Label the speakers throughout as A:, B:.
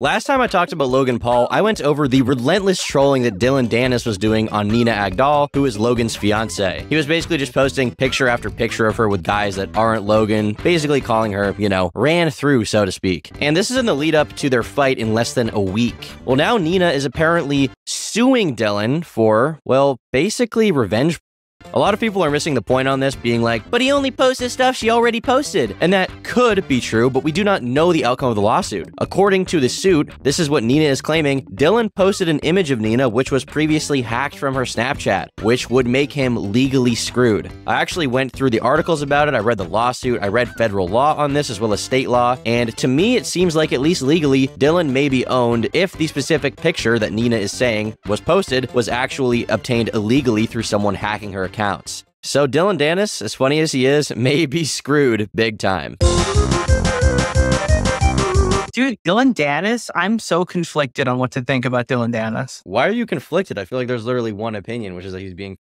A: Last time I talked about Logan Paul, I went over the relentless trolling that Dillon Danis was doing on Nina Agdal, who is Logan's fiance. He was basically just posting picture after picture of her with guys that aren't Logan, basically calling her, you know, ran through, so to speak. And this is in the lead up to their fight in less than a week. Well, now Nina is apparently suing Dillon for, well, basically revenge. A lot of people are missing the point on this, being like, but he only posted stuff she already posted. And that could be true, but we do not know the outcome of the lawsuit. According to the suit, this is what Nina is claiming. Dillon posted an image of Nina, which was previously hacked from her Snapchat, which would make him legally screwed. I actually went through the articles about it. I read the lawsuit. I read federal law on this as well as state law. And to me, it seems like at least legally, Dillon may be owned if the specific picture that Nina is saying was posted was actually obtained illegally through someone hacking her accounts. So Dillon Danis, as funny as he is, may be screwed big time.
B: Dude, Dillon Danis, I'm so conflicted on what to think about Dillon Danis.
A: Why are you conflicted? I feel like there's literally one opinion, which is that he's being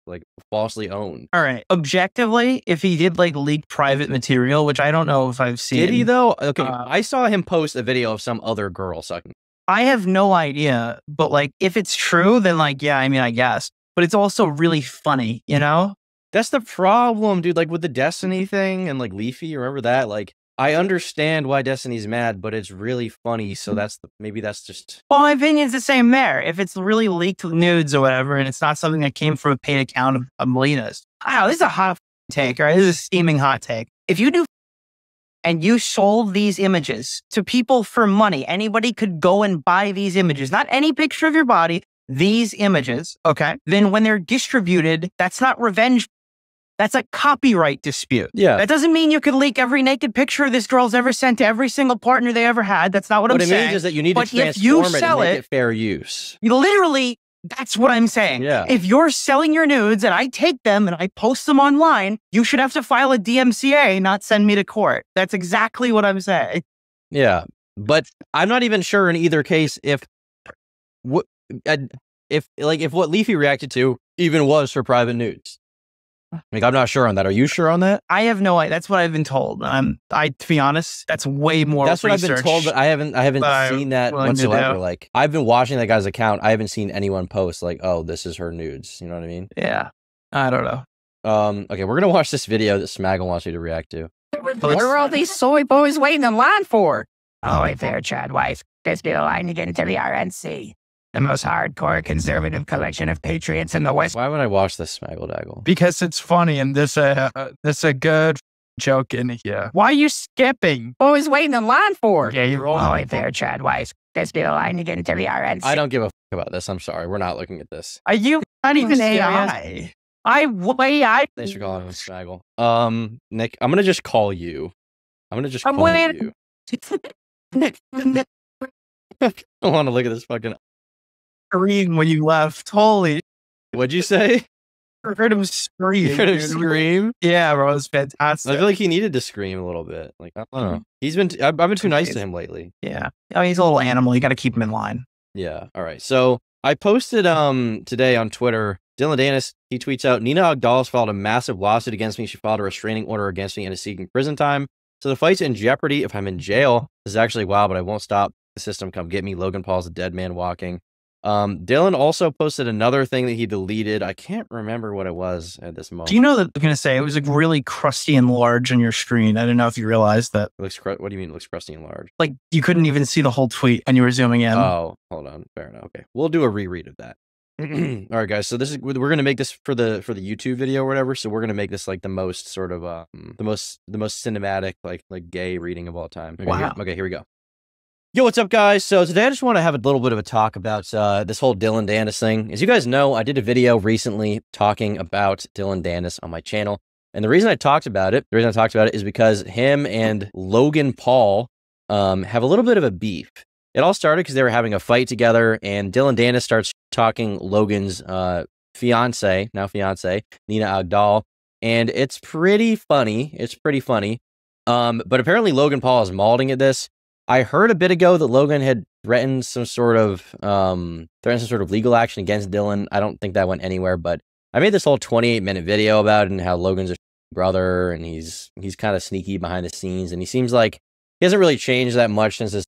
A: like falsely owned.
B: All right. Objectively, if he did like leak private material, which I don't know if I've seen.
A: Did he though? Okay, I saw him post a video of some other girl sucking.
B: I have no idea, but like if it's true, then like, yeah, I mean, I guess. But it's also really funny, you know?
A: That's the problem, dude. Like with the Destiny thing and like Leafy, remember that? Like, I understand why Destiny's mad, but it's really funny. So maybe that's just.
B: Well, my opinion's the same there. If it's really leaked nudes or whatever, and it's not something that came from a paid account of Melina's. Wow, this is a hot take, right? This is a steaming hot take. If you do and you sold these images to people for money, anybody could go and buy these images, not any picture of your body, these images, okay? Then when they're distributed, that's not revenge. That's a copyright dispute.
A: Yeah.
B: That doesn't mean you could leak every naked picture this girl's ever sent to every single partner they ever had. That's not what I'm saying.
A: What it means is that you need to transform it and make it fair use.
B: Literally, that's what I'm saying.
A: Yeah.
B: If you're selling your nudes and I take them and I post them online, you should have to file a DMCA, not send me to court. That's exactly what I'm saying.
A: Yeah. But I'm not even sure in either case if what Leafy reacted to even was for private nudes. Like, I'm not sure on that. Are you sure on that?
B: I have no idea. That's what I've been told. To be honest, that's way more.
A: That's what I've been told, but I haven't seen that whatsoever. Like, I've been watching that guy's account. I haven't seen anyone post like, "Oh, this is her nudes." You know what I mean?
B: Yeah. I don't know.
A: Okay, we're gonna watch this video that Smaggle wants you to react to.
C: What are all these soy boys waiting in line for? Oh, wait there, Chad wife. There's no line to get into the RNC. The most hardcore conservative collection of patriots in the West.
A: Why would I watch this, Smaggle Daggle?
D: Because it's funny and there's a good joke in here. Why are you skipping?
C: Boys waiting in line for?
D: Yeah, you're wrong.
C: Oh, wait there, Chad wife. There's no line to get into the RNC.
A: I don't give a fuck about this. I'm sorry. We're not looking at this.
B: Are you not even AI?
A: Thanks for calling me Smaggle. Nick, I'm gonna just call you. I'm gonna just call you. I want to look at this fucking.
D: Scream when you left. Holy.
A: What'd you say?
D: I heard him scream.
A: You heard him scream?
D: Yeah, bro, it was fantastic.
A: I feel like he needed to scream a little bit. Like, I don't know. I've been too nice to him lately.
B: Yeah. Oh, he's a little animal. You got to keep him in line.
A: Yeah. All right. So I posted today on Twitter. Dillon Danis, he tweets out, Nina Agdal has filed a massive lawsuit against me. She filed a restraining order against me and is seeking prison time. So the fight's in jeopardy if I'm in jail. This is actually wild, but I won't stop. The system come get me. Logan Paul's a dead man walking. Dillon also posted another thing that he deleted. I can't remember what it was at this moment.
B: Do you know that I'm going to say it was like really crusty and large on your screen? I don't know if you realized that.
A: What do you mean it looks crusty and large?
B: Like you couldn't even see the whole tweet when you were zooming in.
A: Oh, hold on. Fair enough. Okay. We'll do a reread of that. All right, guys. So we're going to make this for the YouTube video or whatever. So we're going to make this like the most sort of, the most cinematic, like gay reading of all time. Okay,
B: wow.
A: Okay, here we go. Yo, what's up, guys? So today I just want to have a little bit of a talk about this whole Dillon Danis thing. As you guys know, I did a video recently talking about Dillon Danis on my channel. And the reason I talked about it, is because him and Logan Paul have a little bit of a beef. It all started because they were having a fight together, and Dillon Danis starts talking Logan's fiance, Nina Agdal, and it's pretty funny. But apparently Logan Paul is malding at this. I heard a bit ago that Logan had threatened some sort of legal action against Dillon. I don't think that went anywhere, but I made this whole 28-minute video about it and how Logan's a brother and he's kind of sneaky behind the scenes, and he seems like he hasn't really changed that much since his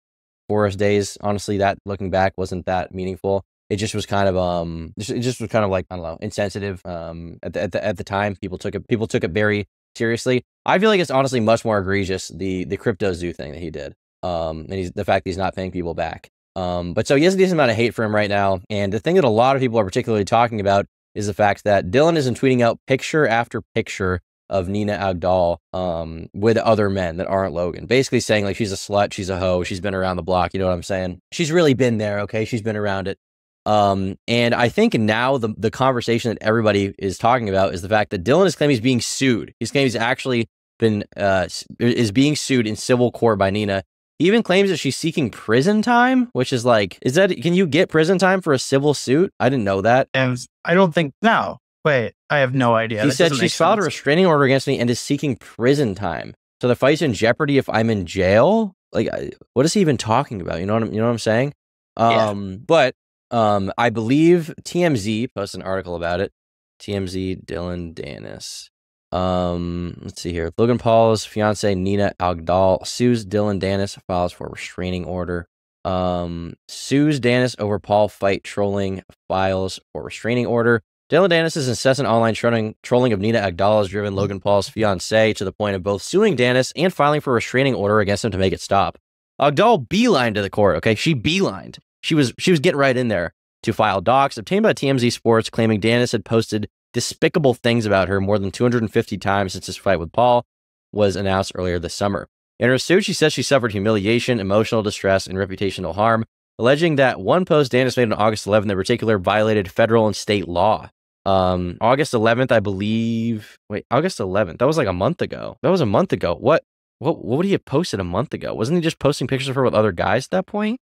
A: Forest days. Honestly, that looking back wasn't that meaningful. It just was kind of like, I don't know, insensitive. At the time, people took it very seriously. I feel like it's honestly much more egregious, the crypto zoo thing that he did. And the fact that he's not paying people back. But so he has a decent amount of hate for him right now. And the thing that a lot of people are particularly talking about is the fact that Dillon isn't tweeting out picture after picture of Nina Agdal with other men that aren't Logan. Basically saying like she's a slut, she's a hoe, she's been around the block. You know what I'm saying? She's really been there, okay? She's been around it. And I think now the conversation that everybody is talking about is the fact that Dillon is claiming he's being sued. He's claiming he's actually been is being sued in civil court by Nina. He even claims that she's seeking prison time, which is like, can you get prison time for a civil suit? I didn't know that.
B: And I don't think, no. Wait, I have no idea.
A: He said she's filed a restraining order against me and is seeking prison time. So the fight's in jeopardy if I'm in jail? Like, what is he even talking about? You know what I'm saying? But I believe TMZ posted an article about it. TMZ, Dillon Danis. Let's see here. Logan Paul's fiance Nina Agdal sues Dillon Danis, files for restraining order. Sues Danis over Paul fight trolling, files for restraining order. Dillon Danis' incessant online trolling of Nina Agdal has driven Logan Paul's fiance to the point of both suing Danis and filing for a restraining order against him to make it stop. Agdal beelined to the court, okay? She beelined. She was getting right in there to file docs obtained by TMZ Sports claiming Danis had posted despicable things about her more than 250 times since his fight with Paul was announced earlier this summer. In her suit, she says she suffered humiliation, emotional distress, and reputational harm, alleging that one post Danis made on August 11th in particular violated federal and state law. August 11th, I believe. Wait, August 11th. That was like a month ago. That was a month ago. What would he have posted a month ago? Wasn't he just posting pictures of her with other guys at that point?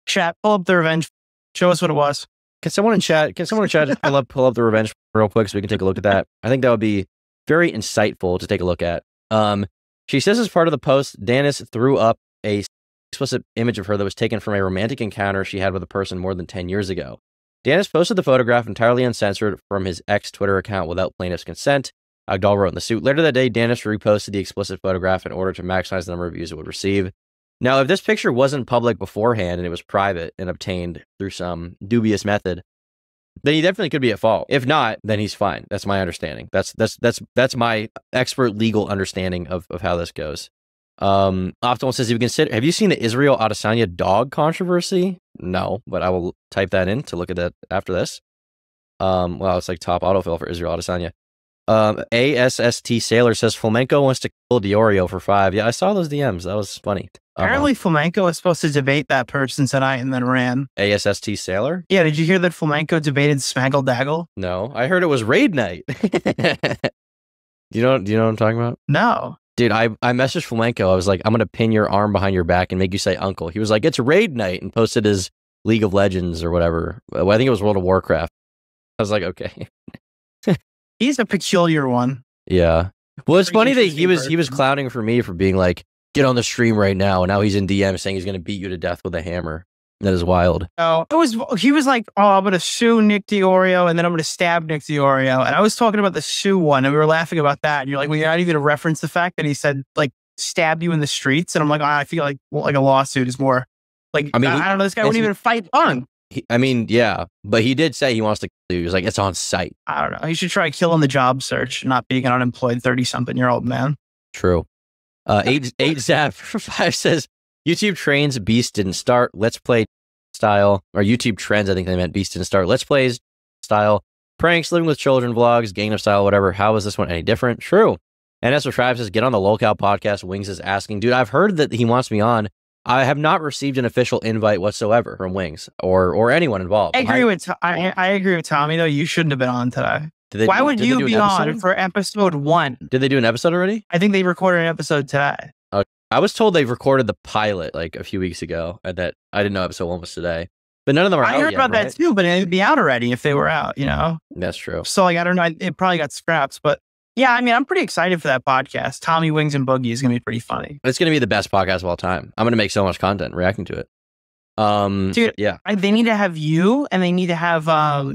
B: Chat, pull up the revenge. Show us what it was.
A: Can someone in chat just pull up the revenge real quick so we can take a look at that? I think that would be very insightful to take a look at. She says as part of the post, Danis threw up a explicit image of her that was taken from a romantic encounter she had with a person more than 10 years ago. Danis posted the photograph entirely uncensored from his ex-Twitter account without plaintiff's consent. Agdal wrote in the suit. Later that day, Danis reposted the explicit photograph in order to maximize the number of views it would receive. Now, if this picture wasn't public beforehand and it was private and obtained through some dubious method, then he definitely could be at fault. If not, then he's fine. That's my understanding. That's my expert legal understanding of how this goes. Optimal says, have you seen the Israel Adesanya dog controversy? No, but I will type that in to look at that after this. Well, it's like top autofill for Israel Adesanya. ASST Sailor says Flamenco wants to kill Diorio for 5. Yeah, I saw those DMs. That was funny.
B: Apparently, Flamenco was supposed to debate that person tonight and then ran.
A: ASST Sailor?
B: Yeah, did you hear that Flamenco debated Smaggle Daggle?
A: No, I heard it was raid night. Do you know what I'm talking about?
B: No.
A: Dude, I messaged Flamenco. I was like, I'm going to pin your arm behind your back and make you say uncle. He was like, it's raid night, and posted his League of Legends or whatever. Well, I think it was World of Warcraft. I was like, okay.
B: He's a peculiar one.
A: Yeah. Well, it's funny that he was clowning for me for being like, get on the stream right now. And now he's in DM saying he's going to beat you to death with a hammer. That is wild.
B: Oh, he was like, oh, I'm going to sue Nick Diorio and then I'm going to stab Nick Diorio. And I was talking about the sue one and we were laughing about that. And you're like, well, you're not even going to reference the fact that he said, like, stab you in the streets. And I'm like, oh, I feel like a lawsuit is more like, I don't know, this guy wouldn't even fight on.
A: Yeah, but he did say he wants to kill you. He was like, it's on site.
B: I don't know. He should try killing the job search, not being an unemployed 30-something-year-old man.
A: True. 8Zap5 says, YouTube trains Beast didn't start. Let's play style. Or YouTube trends, I think they meant Beast didn't start. Let's plays style. Pranks, living with children, vlogs, Gangnam style, whatever. How is this one any different? True. And S5 says, get on the Locale podcast. Wings is asking, dude, I've heard that he wants me on. I have not received an official invite whatsoever from Wings or anyone involved.
B: I agree with Tommy, though. You shouldn't have been on today. Why would you be on for episode 1?
A: Did they do an episode already?
B: I think they recorded an episode today.
A: I was told they recorded the pilot like a few weeks ago, and that I didn't know episode 1 was today. But none of them are out yet. I heard about that too, but it'd be out already if they were out, you know? That's true.
B: So, like, I don't know. It probably got scraps, but yeah, I mean, I'm pretty excited for that podcast. Tommy, Wings, and Boogie is going to be pretty funny.
A: It's going to be the best podcast of all time. I'm going to make so much content reacting to it.
B: Dude, yeah. They need to have you, and they need to have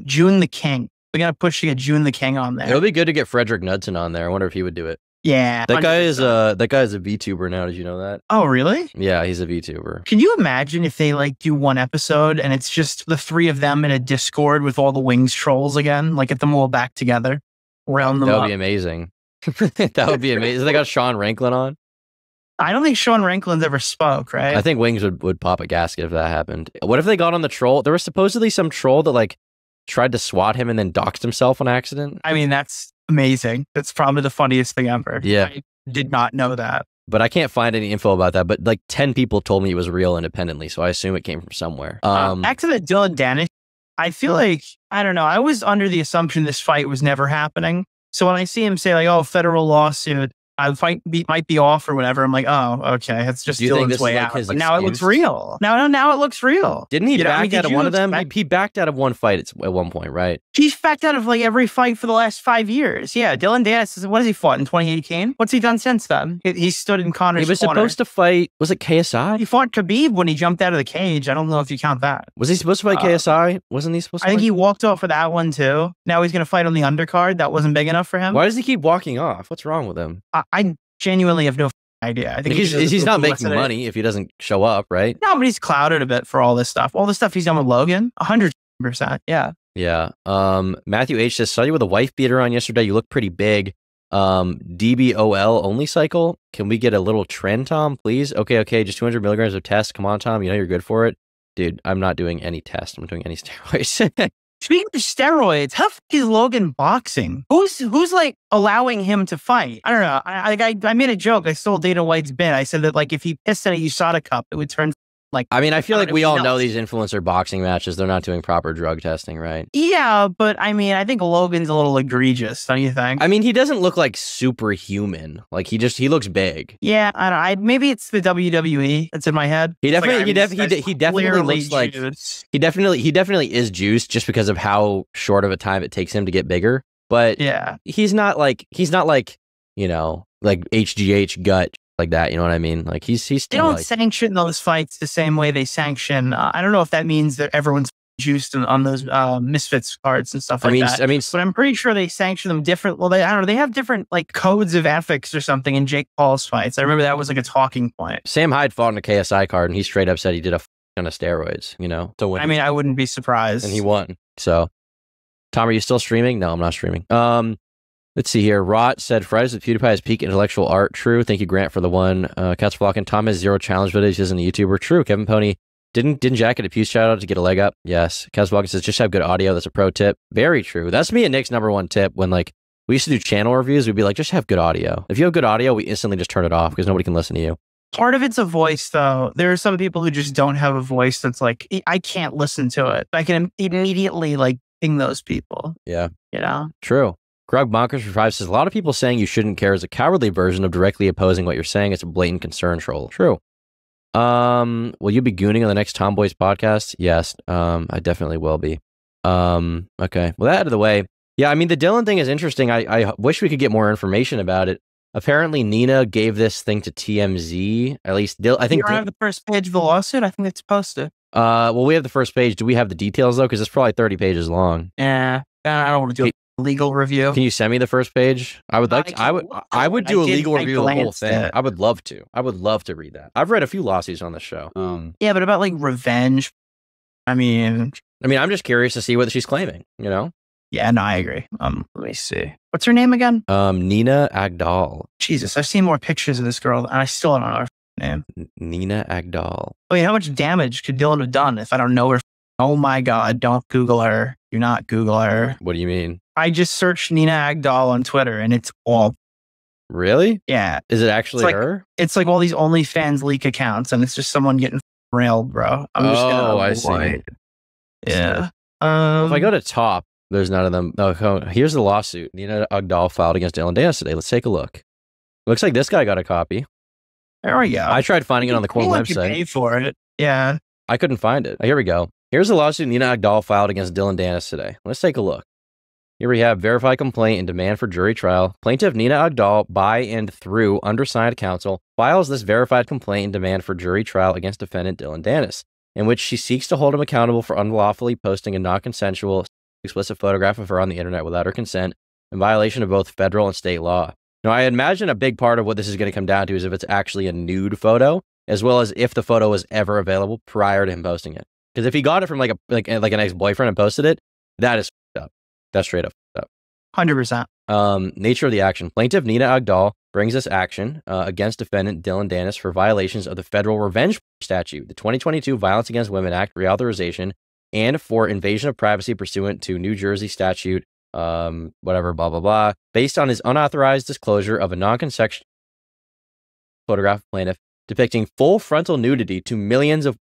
B: June the King. We got to push to get June the King on there.
A: It would be good to get Frederick Knudsen on there. I wonder if he would do it.
B: Yeah.
A: That guy is
B: 100%.
A: that guy is a VTuber now. Did you know that?
B: Oh, really?
A: Yeah, he's a VTuber.
B: Can you imagine if they like do one episode and it's just the three of them in a Discord with all the Wings trolls again? Like get them all back together, round them
A: That
B: up.
A: would be amazing. That would be amazing. They got Sean Ranklin on.
B: I don't think Sean Ranklin's ever spoke, right?
A: I think Wings would pop a gasket if that happened. What if they got on the troll? There was supposedly some troll that like tried to swat him and then doxed himself on accident.
B: I mean, that's amazing. That's probably the funniest thing ever.
A: Yeah.
B: I did not know that.
A: But I can't find any info about that. But like 10 people told me it was real independently, so I assume it came from somewhere.
B: Back to the Dillon Danis, I feel like, I don't know, I was under the assumption this fight was never happening. So when I see him say like, oh, federal lawsuit, the fight might be off or whatever, I'm like, oh, okay, it's just
A: Do you think
B: Dillon's
A: this is
B: way
A: like
B: out.
A: his
B: But now it looks
A: excuse?
B: real. Now it looks real.
A: Didn't he
B: You know, I
A: back
B: mean,
A: out
B: did
A: of
B: you
A: one of them?
B: expect-
A: He backed out of one fight at one point, right?
B: He's backed out of like every fight for the last 5 years. Yeah, Dillon Danis, what has he fought in 2018? What's he done since then? He stood in Connor's
A: He was
B: corner.
A: supposed to fight. Was it
B: He
A: KSI?
B: fought Khabib when he jumped out of the cage. I don't know if you count that.
A: Was he supposed to fight KSI? Wasn't he supposed to?
B: I think
A: fight?
B: he walked off for that one too. Now he's going to fight on the undercard. That wasn't big enough for him.
A: Why does he keep walking off? What's wrong with him?
B: I genuinely have no idea. I think
A: He's not making money if he doesn't show up, right?
B: No, but he's clouded a bit for all this stuff. All the stuff he's done with Logan, 100%. Yeah.
A: Yeah. Matthew H says, saw you with a wife beater on yesterday. You look pretty big. DBOL only cycle. Can we get a little trend, Tom, please? Okay. Just 200 milligrams of test. Come on, Tom. You know you're good for it. Dude, I'm not doing any test. I'm not doing any steroids.
B: Speaking of steroids, how is Logan boxing? Who's like allowing him to fight? I don't know. I made a joke. I stole Dana White's bit. I said that like if he pissed in a USADA cup, it would turn like.
A: I mean, I feel like we all know
B: nuts.
A: these influencer boxing matches. They're not doing proper drug testing, right?
B: Yeah, but I mean, I think Logan's a little egregious. Don't you think?
A: I mean, he doesn't look like superhuman. Like he looks big.
B: Yeah, I don't. Maybe it's the WWE that's in my head.
A: He
B: It's like,
A: definitely,
B: I mean, this
A: he
B: guy's
A: definitely
B: clearly
A: looks like
B: juiced.
A: he definitely is juiced just because of how short of a time it takes him to get bigger. But
B: Yeah.
A: he's not like you know, like HGH gut like that. You know what I mean? Like he's
B: They
A: still
B: don't
A: like,
B: sanction those fights the same way they sanction. I don't know if that means that everyone's juiced on those Misfits cards and stuff like that.
A: I mean,
B: But I'm pretty sure they sanction them different. Well, I don't know. They have different like codes of ethics or something in Jake Paul's fights. I remember that was like a talking point.
A: Sam Hyde fought in a KSI card, and he straight up said he did a ton of steroids. You know, to win.
B: I mean, I wouldn't be surprised.
A: And he won. So, Tom, are you still streaming? No, I'm not streaming. Let's see here. Rot said Fridays with PewDiePie is peak intellectual art. True. Thank you, Grant, for the one. Cats flocking. Tom has 0 challenge videos. He isn't a YouTuber. True. Kevin Pony didn't Jack get a Pew shout out to get a leg up? Yes. Cats flocking says just have good audio. That's a pro tip. Very true. That's me and Nick's #1 tip when like we used to do channel reviews. We'd be like, just have good audio. If you have good audio, we instantly just turn it off because nobody can listen to you.
B: Part of it's a voice, though. There are some people who just don't have a voice that's like, I can't listen to it. I can immediately like ping those people.
A: Yeah.
B: You know?
A: True. Grug Bonkers for 5 says, a lot of people saying you shouldn't care is a cowardly version of directly opposing what you're saying. It's a blatant concern troll. True. Will you be gooning on the next Tomboys podcast? Yes. I definitely will be. Okay. Well, that out of the way. Yeah, I mean, the Dillon thing is interesting. I wish we could get more information about it. Apparently, Nina gave this thing to TMZ. At least, I think.
B: You don't have the first page of the lawsuit? I think it's posted.
A: Well, we have the first page. Do we have the details, though? Because it's probably 30 pages long.
B: Yeah. I don't want to do a legal review.
A: Can you send me the first page? I would like to, I would do a legal review of the whole thing. I would love to. I would love to read that. I've read a few lawsuits on the show.
B: Yeah, but about like revenge. I mean,
A: I'm just curious to see what she's claiming, you know?
B: Yeah, no, I agree. Let me see. What's her name again?
A: Nina Agdal.
B: Jesus, I've seen more pictures of this girl, and I still don't know her name.
A: Nina Agdal.
B: I mean, how much damage could Dillon have done if I don't know her? Oh my God, don't Google her. Do not Google her.
A: What do you mean?
B: I just searched Nina Agdal on Twitter, and it's all.
A: Really?
B: Yeah.
A: Is it actually her?
B: It's like all these OnlyFans leak accounts, and it's just someone getting railed, bro. I'm just gonna
A: I see.
B: Yeah.
A: If I go to top, there's none of them. Oh, here's the lawsuit. Nina Agdal filed against Dillon Danis today. Let's take a look. Looks like this guy got a copy.
B: There we go.
A: I tried finding it on the court website.
B: Pay for it. Yeah.
A: I couldn't find it. Here we go. Here's the lawsuit Nina Agdal filed against Dillon Danis today. Let's take a look. Here we have verified complaint and demand for jury trial. Plaintiff Nina Agdal, by and through undersigned counsel, files this verified complaint and demand for jury trial against defendant Dillon Danis, in which she seeks to hold him accountable for unlawfully posting a non-consensual explicit photograph of her on the internet without her consent in violation of both federal and state law. Now, I imagine a big part of what this is going to come down to is if it's actually a nude photo, as well as if the photo was ever available prior to him posting it. Because if he got it from like an ex-boyfriend and posted it, that is fucked up. That's straight up fucked up.
B: 100%.
A: Nature of the action. Plaintiff Nina Agdal brings this action against defendant Dillon Danis for violations of the federal revenge statute, the 2022 Violence Against Women Act reauthorization, and for invasion of privacy pursuant to New Jersey statute, whatever, blah, blah, blah, based on his unauthorized disclosure of a non-consensual photograph of plaintiff depicting full frontal nudity to millions of,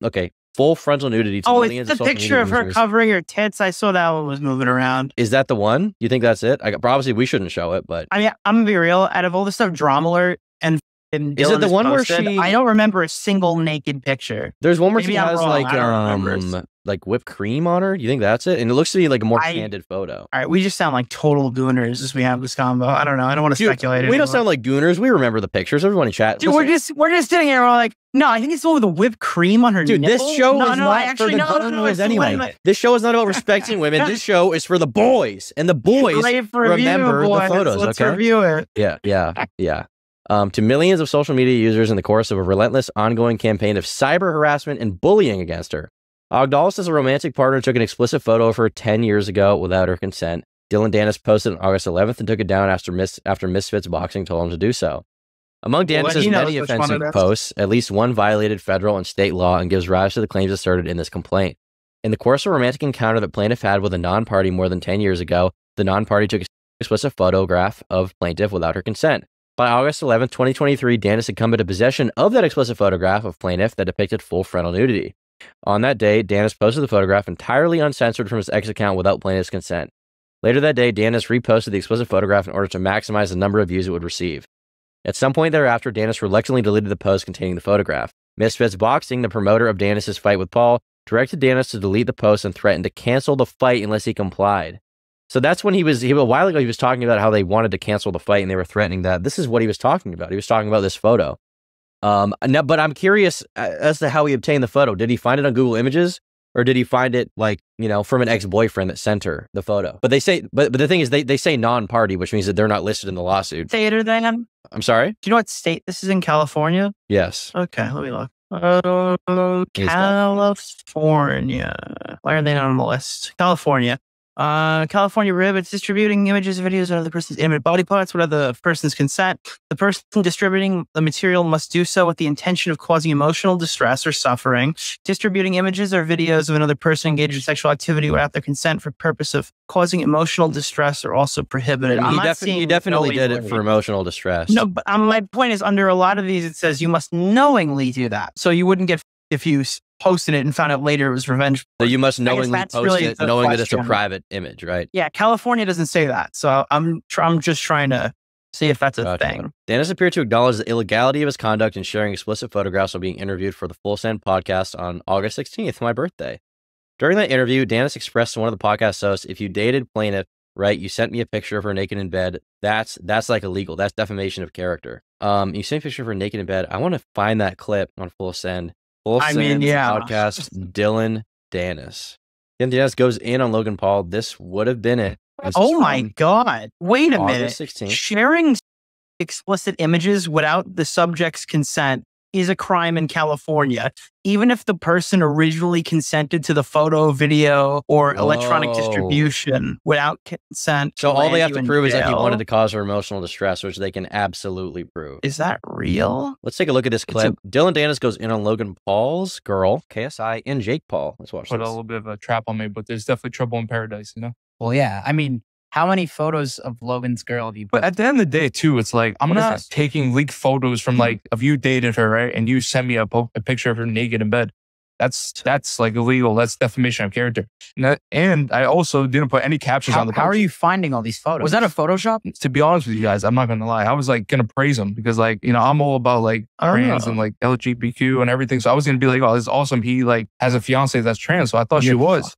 A: full frontal nudity to millions of social media
B: it's the picture of her
A: users.
B: covering her tits. I saw that one was moving around.
A: Is that the one? You think that's it? Obviously, we shouldn't show it, but...
B: I mean, I'm going to be real. Out of all the stuff Drama Alert and
A: is it the one
B: posted,
A: where she...
B: I don't remember a single naked picture.
A: There's one where
B: Maybe
A: she
B: I'm
A: has
B: wrong.
A: like whipped cream on her. Do you think that's it? And it looks to be like a more candid photo.
B: All right, we just sound like total gooners as we have this combo. I don't know. I don't want to speculate.
A: We don't sound like gooners. We remember the pictures. Everyone in chat.
B: Dude, we're just sitting here. We're like, no, I think it's the one with the whipped cream on her.
A: Dude,
B: nipple.
A: this show is not
B: actually,
A: for the gooners anyway. This show is not about respecting women. This show is for the boys, and the boys remember the photos.
B: Let's review it.
A: Yeah. To millions of social media users in the course of a relentless, ongoing campaign of cyber harassment and bullying against her. Agdal says a romantic partner took an explicit photo of her 10 years ago without her consent. Dillon Danis posted on August 11th and took it down after Misfits Boxing told him to do so. Among Danis' many offensive posts, at least one violated federal and state law and gives rise to the claims asserted in this complaint. In the course of a romantic encounter that plaintiff had with a non-party more than 10 years ago, the non-party took an explicit photograph of plaintiff without her consent. By August 11th, 2023, Danis had come into possession of that explicit photograph of plaintiff that depicted full frontal nudity. On that day, Danis posted the photograph entirely uncensored from his ex account without plaintiff's consent. Later that day, Danis reposted the explicit photograph in order to maximize the number of views it would receive. At some point thereafter, Danis reluctantly deleted the post containing the photograph. Misfits Boxing, the promoter of Danis' fight with Paul, directed Danis to delete the post and threatened to cancel the fight unless he complied. So that's when a while ago, he was talking about how they wanted to cancel the fight and they were threatening that. This is what he was talking about. He was talking about this photo. No, but I'm curious as to how he obtained the photo. Did he find it on Google Images, or did he find it from an ex-boyfriend that sent her the photo? But they say, but the thing is, they say non-party, which means that they're not listed in the lawsuit.
B: State or then?
A: I'm sorry?
B: Do you know what state this is in? California?
A: Yes.
B: Okay, let me look. California. Why are they not on the list? California. California Rib, it's distributing images, videos of another person's intimate body parts without the person's consent. The person distributing the material must do so with the intention of causing emotional distress or suffering. Distributing images or videos of another person engaged in sexual activity without their consent for purpose of causing emotional distress are also prohibited.
A: You definitely did it for emotional distress.
B: No, but my point is, under a lot of these, it says you must knowingly do that. So you wouldn't get if you posted it and found out later it was revenge.
A: So you must knowingly post it, knowing that it's a private image, right?
B: Yeah, California doesn't say that. So I'm just trying to see if that's a thing.
A: Danis appeared to acknowledge the illegality of his conduct in sharing explicit photographs while being interviewed for the Full Send podcast on August 16th, my birthday. During that interview, Danis expressed to one of the podcast hosts, if you dated plaintiff, right, you sent me a picture of her naked in bed, that's like illegal. That's defamation of character. You sent a picture of her naked in bed. I want to find that clip on Full Send. Podcast, Dillon Danis. Dillon Danis goes in on Logan Paul. This would have been it.
B: Oh my God. Wait a minute.
A: 16th.
B: Sharing explicit images without the subject's consent is a crime in California, even if the person originally consented to the photo, video, or electronic distribution without consent.
A: So all they have to prove is that he wanted to cause her emotional distress, which they can absolutely prove.
B: Is that real?
A: Let's take a look at this clip. Dillon Danis goes in on Logan Paul's girl, KSI, and Jake Paul. Let's watch
D: Put
A: this.
D: a little bit of a trap on me, but there's definitely trouble in paradise, you know?
E: Well, yeah. I mean, how many photos of Logan's girl have you put?
D: But at the end of the day, too, it's like, I'm not taking leaked photos from of you dated her, right? And you send me a picture of her naked in bed. That's like illegal. That's defamation of character. And I also didn't put any captions on the post.
E: How are you finding all these photos? Was that a Photoshop?
D: To be honest with you guys, I'm not going to lie. I was going to praise him because I'm all about trans and LGBTQ and everything. So I was going to be like, oh, this is awesome. He has a fiance that's trans. So I thought she was.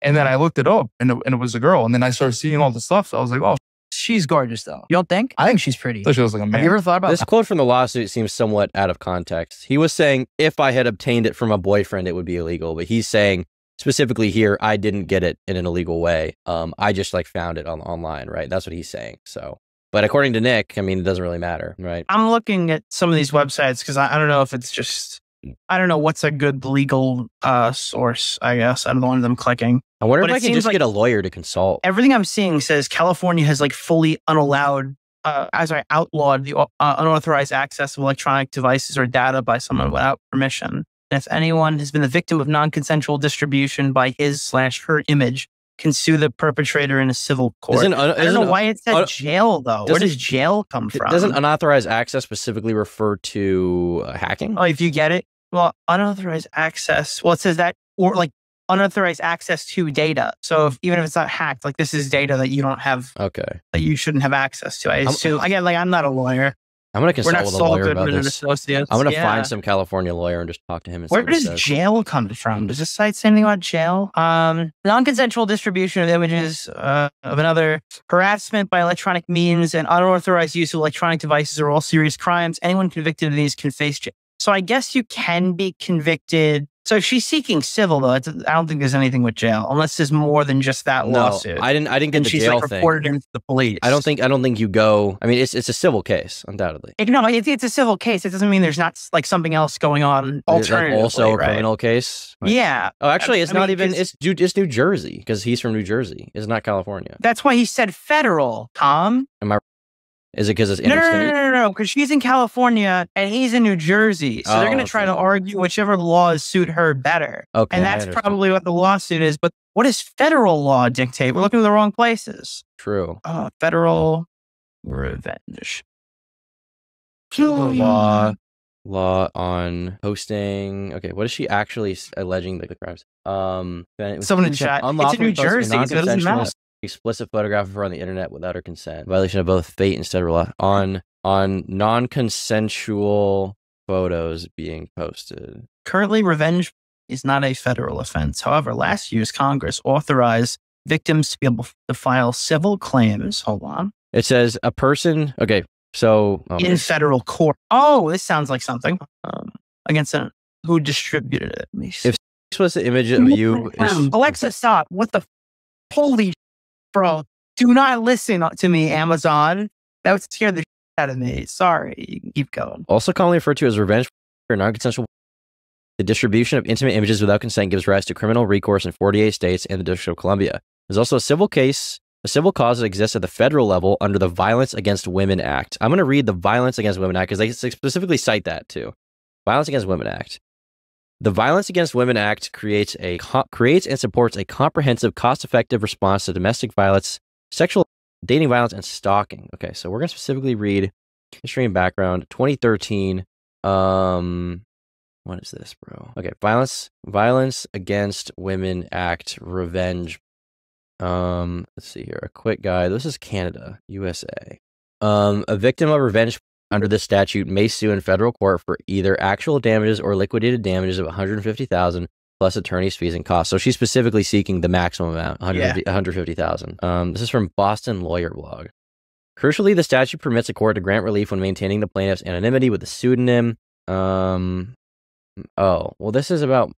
D: And then I looked it up and it was a girl. And then I started seeing all the stuff. So I was like, oh,
E: she's gorgeous though. You don't think? I think she's pretty.
D: So she looks like a man.
E: Have you ever thought about
A: this quote from the lawsuit seems somewhat out of context. He was saying, if I had obtained it from a boyfriend, it would be illegal. But he's saying specifically here, I didn't get it in an illegal way. I just found it online, right? That's what he's saying. So But according to Nick, I mean, it doesn't really matter, right?
B: I'm looking at some of these websites because I don't know if it's just, I don't know what's a good legal source, I guess. I don't know one of them clicking.
A: I wonder
B: But
A: if
B: it
A: I can
B: seems
A: just
B: like
A: get a lawyer to consult.
B: everything I'm seeing says California has like fully outlawed the unauthorized access of electronic devices or data by someone without permission. And if anyone has been the victim of non-consensual distribution by his/her image, can sue the perpetrator in a civil court. I don't know why it said jail, though. Where does jail come from?
A: Doesn't unauthorized access specifically refer to hacking?
B: Oh, if you get it. Well, unauthorized access. Well, it says that, or like unauthorized access to data. So even if it's not hacked, like this is data that you don't have, that you shouldn't have access to. I assume. Again, like I'm not a lawyer.
A: I'm going to consult with a lawyer about this.
B: Associates.
A: I'm going to find some California lawyer and just talk to him. And
B: where does jail come from? Does this site say anything about jail? Non-consensual distribution of images of another, harassment by electronic means, and unauthorized use of electronic devices are all serious crimes. Anyone convicted of these can face jail. So I guess you can be convicted. So if she's seeking civil, though, I don't think there's anything with jail, unless there's more than just that lawsuit.
A: I didn't get the jail thing.
B: She's reported into the police.
A: I don't think you go. I mean, it's a civil case, undoubtedly.
B: No, it's a civil case. It doesn't mean there's not like something else going on. Alternatively,
A: like also a criminal case. Like,
B: yeah.
A: Oh, actually, it's not even. It's New Jersey because he's from New Jersey. It's not California.
B: That's why he said federal. Tom.
A: Am I? Is it because it's interstate?
B: No, because she's in California and he's in New Jersey. So they're going to try to argue whichever laws suit her better. Okay, and that's probably what the lawsuit is. But what does federal law dictate? We're looking at the wrong places.
A: True.
B: Federal revenge.
A: Law on posting. Okay, what is she actually alleging the crimes?
B: Someone in chat. It's in New Jersey, so it doesn't matter.
A: Explicit photograph of her on the internet without her consent. Violation of both fate and federal law on non-consensual photos being posted.
B: Currently, revenge is not a federal offense. However, last year's Congress authorized victims to be able to file civil claims. Hold on.
A: It says a person. Okay, so
B: in federal court. Oh, this sounds like something against who distributed it.
A: If explicit image of you,
B: Alexa, stop! What the holy. Bro, do not listen to me, Amazon. That would scare the shit out of me. Sorry, you can keep going.
A: Also commonly referred to as revenge or non-consensual. The distribution of intimate images without consent gives rise to criminal recourse in 48 states and the District of Columbia. There's also a civil case, a civil cause that exists at the federal level under the Violence Against Women Act. I'm going to read the Violence Against Women Act because they specifically cite that too. Violence Against Women Act. The Violence Against Women Act creates and supports a comprehensive, cost-effective response to domestic violence, sexual, dating violence, and stalking. Okay, so we're going to specifically read history and background. 2013. What is this, bro? Okay, Violence Against Women Act, revenge. Let's see here. A quick guide. This is Canada, USA. A victim of revenge under this statute may sue in federal court for either actual damages or liquidated damages of $150,000 plus attorney's fees and costs. So she's specifically seeking the maximum amount, $150,000. This is from Boston Lawyer Blog. Crucially, the statute permits a court to grant relief when maintaining the plaintiff's anonymity with a pseudonym. This is about.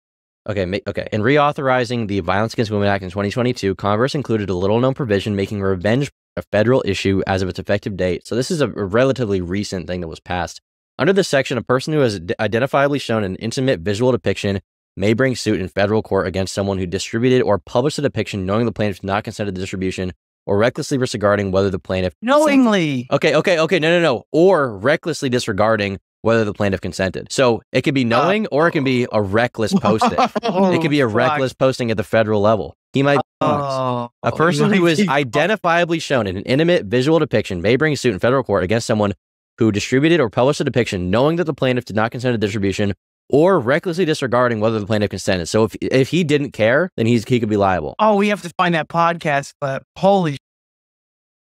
A: Okay. In reauthorizing the Violence Against Women Act in 2022, Congress included a little-known provision making revenge a federal issue as of its effective date. So this is a relatively recent thing that was passed. Under this section, a person who has identifiably shown an intimate visual depiction may bring suit in federal court against someone who distributed or published a depiction knowing the plaintiff did not consent to the distribution or recklessly disregarding whether the plaintiff...
B: Knowingly!
A: No. Or recklessly disregarding whether the plaintiff consented. So it could be knowing or it can be a reckless posting. It could be a reckless posting at the federal level. He might... a person who is identifiably shown in an intimate visual depiction may bring a suit in federal court against someone who distributed or published a depiction knowing that the plaintiff did not consent to distribution or recklessly disregarding whether the plaintiff consented. So if he didn't care, then he could be liable.
B: Oh, we have to find that podcast clip. Holy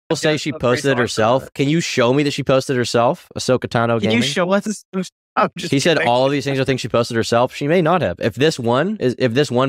A: People say she posted it herself. Can you show me that she posted herself? Ahsoka Tano Gaming?
B: Can you show us?
A: He said all of these things are things she posted herself. She may not have. If this one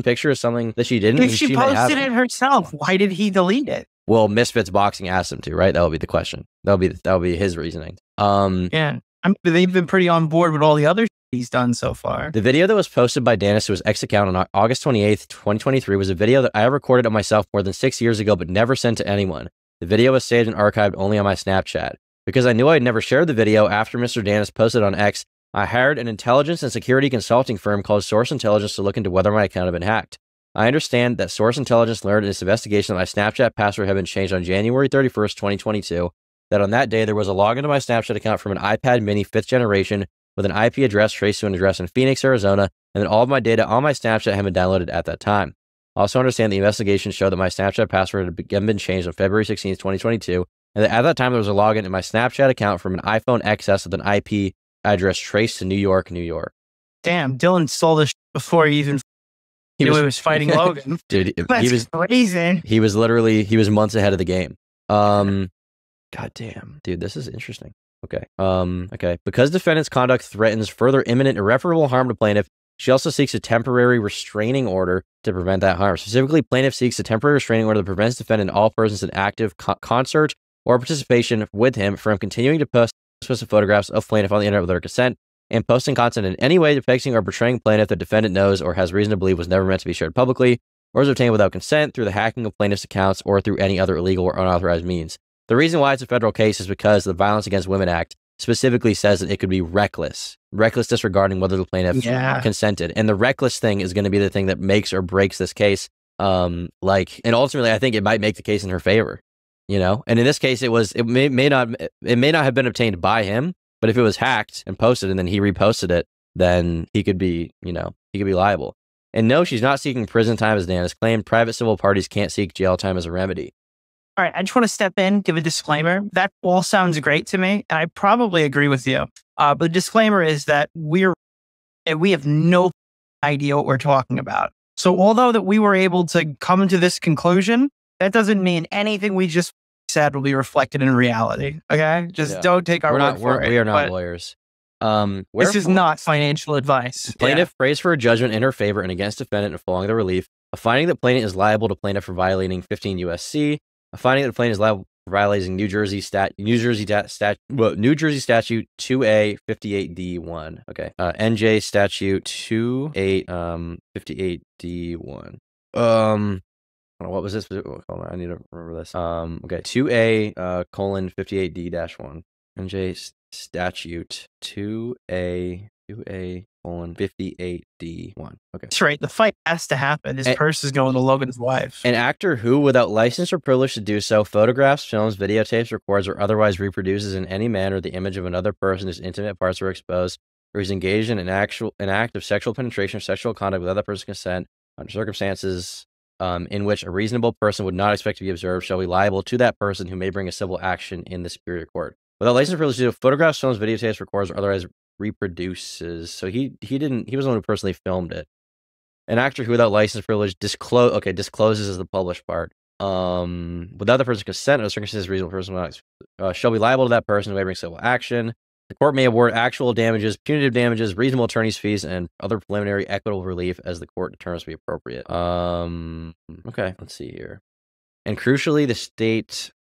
A: picture is something that she didn't,
B: if she posted it herself, why did he delete it?
A: Well, Misfits Boxing asked him to, right? That would be the question. That would be his reasoning.
B: Yeah, they've been pretty on board with all the other he's done so far.
A: The video that was posted by Danis to his ex account on August 28th, 2023 was a video that I recorded of myself more than 6 years ago, but never sent to anyone. The video was saved and archived only on my Snapchat. Because I knew I'd never shared the video after Mr. Danis posted on X, I hired an intelligence and security consulting firm called Source Intelligence to look into whether my account had been hacked. I understand that Source Intelligence learned in its investigation that my Snapchat password had been changed on January 31st, 2022, that on that day there was a login to my Snapchat account from an iPad mini 5th generation with an IP address traced to an address in Phoenix, Arizona, and that all of my data on my Snapchat had been downloaded at that time. I also understand the investigation showed that my Snapchat password had again been changed on February 16th, 2022, and that at that time there was a login in my Snapchat account from an iPhone XS with an IP address traced to New York, New York.
B: Damn, Dillon stole this before he even he was fighting Logan.
A: Dude,
B: That's crazy.
A: He was months ahead of the game. God damn. Dude, this is interesting. Okay. Okay. Because defendant's conduct threatens further imminent irreparable harm to plaintiff, she also seeks a temporary restraining order to prevent that harm. Specifically, plaintiff seeks a temporary restraining order that prevents defendant and all persons in active concert or participation with him from continuing to post explicit photographs of plaintiff on the internet with their consent and posting content in any way depicting or portraying plaintiff that defendant knows or has reason to believe was never meant to be shared publicly or is obtained without consent through the hacking of plaintiff's accounts or through any other illegal or unauthorized means. The reason why it's a federal case is because the Violence Against Women Act specifically says that it could be reckless disregarding whether the plaintiff consented. And the reckless thing is going to be the thing that makes or breaks this case. And ultimately, I think it might make the case in her favor, you know? And in this case, it may not have been obtained by him, but if it was hacked and posted and then he reposted it, then he could be liable. And no, she's not seeking prison time as Danis claimed. Private civil parties can't seek jail time as a remedy.
B: All right, I just want to step in, give a disclaimer. That all sounds great to me, and I probably agree with you. But the disclaimer is that we have no idea what we're talking about. So although that we were able to come to this conclusion, that doesn't mean anything we just said will be reflected in reality. Okay? Just don't take our word for it.
A: We are not lawyers.
B: This is not financial advice.
A: Plaintiff prays for a judgment in her favor and against defendant and following the relief. A finding that plaintiff is liable to plaintiff for violating 15 USC. A finding that the plaintiff is liable for violating New Jersey Statute 2A 58D1. Okay. NJ Statute 2A 58D1. What was this? Hold on, I need to remember this. Okay, 2A colon 58D-1. NJ Statute 2A colon 58D1. Okay.
B: That's right. The fight has to happen. His purse is going to Logan's wife.
A: An actor who, without license or privilege to do so, photographs, films, videotapes, records, or otherwise reproduces in any manner the image of another person whose intimate parts are exposed, or is engaged in an act of sexual penetration or sexual conduct with other person's consent under circumstances in which a reasonable person would not expect to be observed, shall be liable to that person who may bring a civil action in the superior court. Without license or privilege to do photographs, films, videotapes, records, or otherwise reproduces. So he wasn't the one who personally filmed it. An actor who without license privilege discloses is the published part. Without the person's consent or circumstances reasonable person shall be liable to that person who may bring civil action. The court may award actual damages, punitive damages, reasonable attorney's fees, and other preliminary equitable relief as the court determines to be appropriate. Okay, let's see here. And crucially, the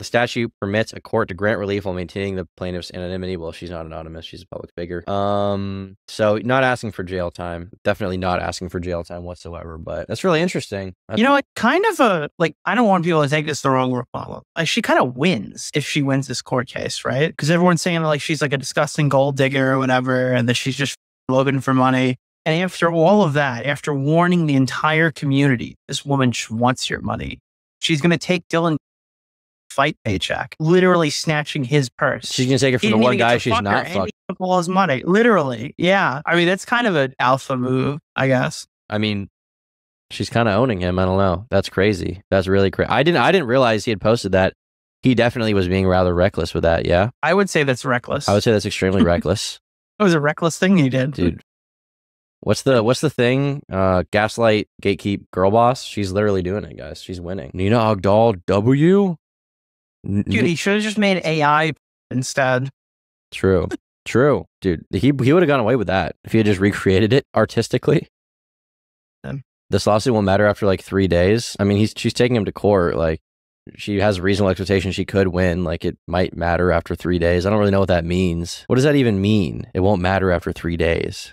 A: statute permits a court to grant relief while maintaining the plaintiff's anonymity. Well, she's not anonymous; she's a public figure. So not asking for jail time. Definitely not asking for jail time whatsoever. But that's really interesting.
B: Kind of I don't want people to take this the wrong way. Like, she kind of wins if she wins this court case, right? Because everyone's saying like she's like a disgusting gold digger or whatever, and that she's just Logan for money. And after all of that, after warning the entire community, this woman wants your money. She's going to take Dillon's fight paycheck, literally snatching his purse.
A: She's going to take it from the one guy she's not fucking.
B: He took all his money, literally. Yeah. I mean, that's kind of an alpha move, I guess.
A: I mean, she's kind of owning him. I don't know. That's crazy. That's really crazy. I didn't realize he had posted that. He definitely was being rather reckless with that. Yeah.
B: I would say that's reckless.
A: I would say that's extremely reckless.
B: It was a reckless thing he did.
A: Dude. What's the thing? Gaslight, gatekeep, girl boss. She's literally doing it, guys. She's winning. Nina Agdal W.
B: Dude, he should have just made AI instead.
A: True. Dude, he would have gone away with that if he had just recreated it artistically. This lawsuit won't matter after like 3 days. I mean, she's taking him to court. Like, she has a reasonable expectation she could win. Like, it might matter after 3 days. I don't really know what that means. What does that even mean? It won't matter after 3 days.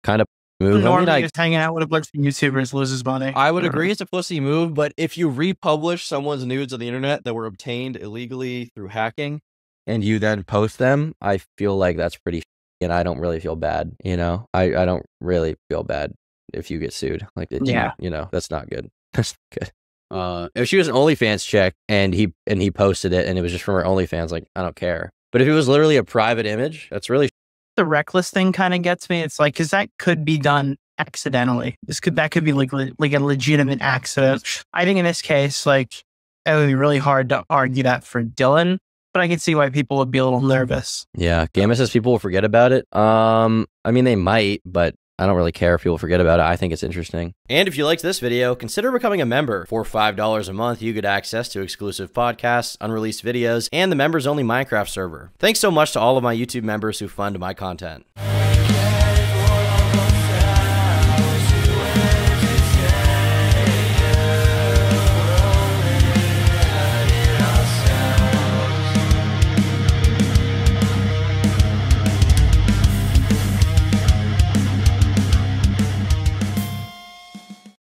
A: Kind of move. I mean,
B: Normally, just hanging out with a bunch of YouTubers loses money.
A: I would agree it's a pussy move, but if you republish someone's nudes on the internet that were obtained illegally through hacking and you then post them, I feel like that's pretty and I don't really feel bad, you know? I don't really feel bad if you get sued. Like, you know, that's not good. That's not good. If she was an OnlyFans chick and he posted it and it was just from her OnlyFans, like, I don't care. But if it was literally a private image, that's really
B: the reckless thing kind of gets me. It's like, because that could be done accidentally. That could be like a legitimate accident. I think in this case, like, it would be really hard to argue that for Dillon, but I can see why people would be a little nervous.
A: Yeah, Gamma says people will forget about it. I mean, they might, but I don't really care if people forget about it. I think it's interesting. And if you liked this video, consider becoming a member. For $5 a month, you get access to exclusive podcasts, unreleased videos, and the members-only Minecraft server. Thanks so much to all of my YouTube members who fund my content.